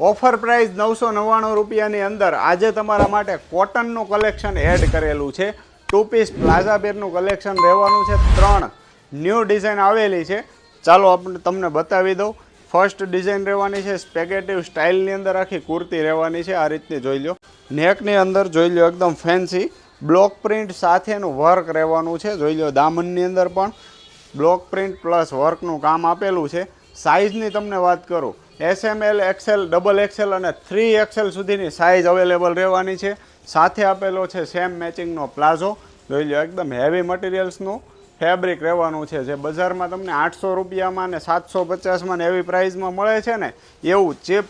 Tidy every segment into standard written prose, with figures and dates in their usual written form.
Offer price 999 રૂપિયાની અંદર આજે તમારા માટે કોટનનું કલેક્શન એડ કરેલું છે. 2 પીસ પ્લાઝા પેરનું કલેક્શન રહેવાનું છે. 3 ન્યૂ ડિઝાઇન આવેલી છે. ચાલો આપણે તમને બતાવી દઉં. ફર્સ્ટ ડિઝાઇન રહેવાની છે સ્પેગેટિવ સ્ટાઇલની અંદર આખી કુર્તી રહેવાની છે. આ રીતની જોઈ લો. નેકની અંદર જોઈ લો એકદમ ફેન્સી બ્લોક પ્રિન્ટ સાથેનું વર્ક રહેવાનું છે. જોઈ લો દામનની અંદર પણ બ્લોક પ્રિન્ટ પ્લસ વર્કનું કામ આપેલું છે. સાઇઝની તમને વાત કરું SML XL XXL અને 3XL સુધીની સાઇઝ અવેલેબલ રહેવાની છે. સાથે આપેલો છે સેમ મેચિંગનો પ્લાઝો. જોઈ લો એકદમ હેવી મટીરિયલ્સનું ફેબ્રિક રહેવાનું છે. જે બજારમાં તમને 800 રૂપિયામાં ને 750માં ને એવી પ્રાઇઝમાં મળે છે ને એવું ચીપ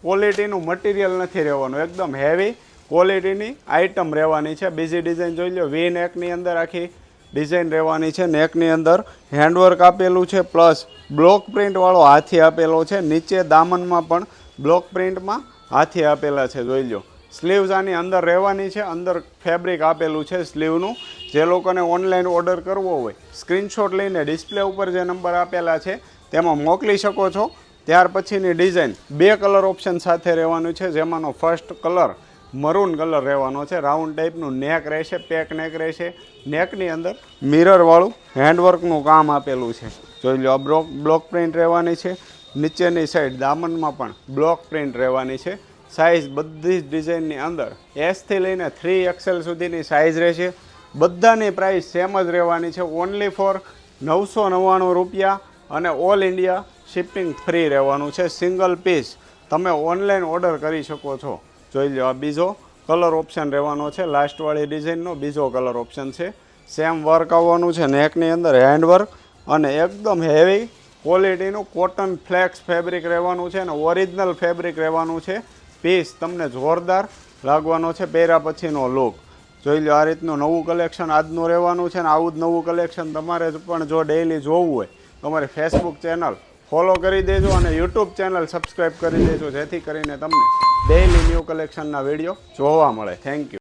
ક્વોલિટીનું મટીરિયલ નથી રહેવાનું. એકદમ હેવી ક્વોલિટીની આઇટમ રહેવાની છે. બીજી ડિઝાઇન જોઈ લો. વી નેકની અંદર આખી ડિઝાઇન રહેવાની છે. નેકની અંદર હેન્ડવર્ક આપેલું છે પ્લસ બ્લોક પ્રિન્ટવાળો હાથી આપેલો છે. નીચે દામનમાં પણ બ્લોક પ્રિન્ટમાં હાથી આપેલા છે. જોઈ લો. સ્લીવ્સ આની અંદર રહેવાની છે. અંદર ફેબ્રિક આપેલું છે સ્લીવનું. જે લોકોને ઓનલાઈન ઓર્ડર કરવો હોય સ્ક્રીનશોટ લઈને ડિસ્પ્લે ઉપર જે નંબર આપેલા છે તેમાં મોકલી શકો છો. ત્યાર પછીની ડિઝાઇન 2 કલર ઓપ્શન સાથે રહેવાનું છે. જેમાંનો ફર્સ્ટ કલર મરૂન કલર રહેવાનો છે. રાઉન્ડ ટાઈપનું નેક રહેશે, પેક નેક રહેશે. નેકની અંદર મિરરવાળું હેન્ડવર્કનું કામ આપેલું છે. જોઈ લો. આ બ્લોક પ્રિન્ટ રહેવાની છે. નીચેની સાઈડ દામનમાં પણ બ્લોક પ્રિન્ટ રહેવાની છે. સાઇઝ બધી જ ડિઝાઇનની અંદર Sથી લઈને 3XL સુધીની સાઇઝ રહેશે. બધાની પ્રાઇસ સેમ જ રહેવાની છે. ઓનલી ફોર 999 રૂપિયા અને ઓલ ઇન્ડિયા શિપિંગ ફ્રી રહેવાનું છે. સિંગલ પીસ તમે ઓનલાઈન ઓર્ડર કરી શકો છો. જોઈ લો. આ બીજો કલર ઓપ્શન રહેવાનો છે. લાસ્ટવાળી ડિઝાઇનનો બીજો કલર ઓપ્શન છે. સેમ વર્ક આવવાનું છે. નેકની અંદર હેન્ડવર્ક અને એકદમ હેવી ક્વોલિટીનું કોટન ફ્લેક્સ ફેબ્રિક રહેવાનું છે અને ઓરિજિનલ ફેબ્રિક રહેવાનું છે. પીસ તમને જોરદાર લાગવાનો છે પહેર્યા પછીનો લુક. જોઈ લો. આ રીતનું નવું કલેક્શન આજનું રહેવાનું છે. અને આવું જ નવું કલેક્શન તમારે પણ જો ડેઇલી જોવું હોય તમારી ફેસબુક ચેનલ ફોલો કરી દેજો અને યુટ્યુબ ચેનલ સબસ્ક્રાઈબ કરી દેજો જેથી કરીને તમને ડેઇલી ન્યૂ કલેક્શનના વિડીયો જોવા મળે. Thank you.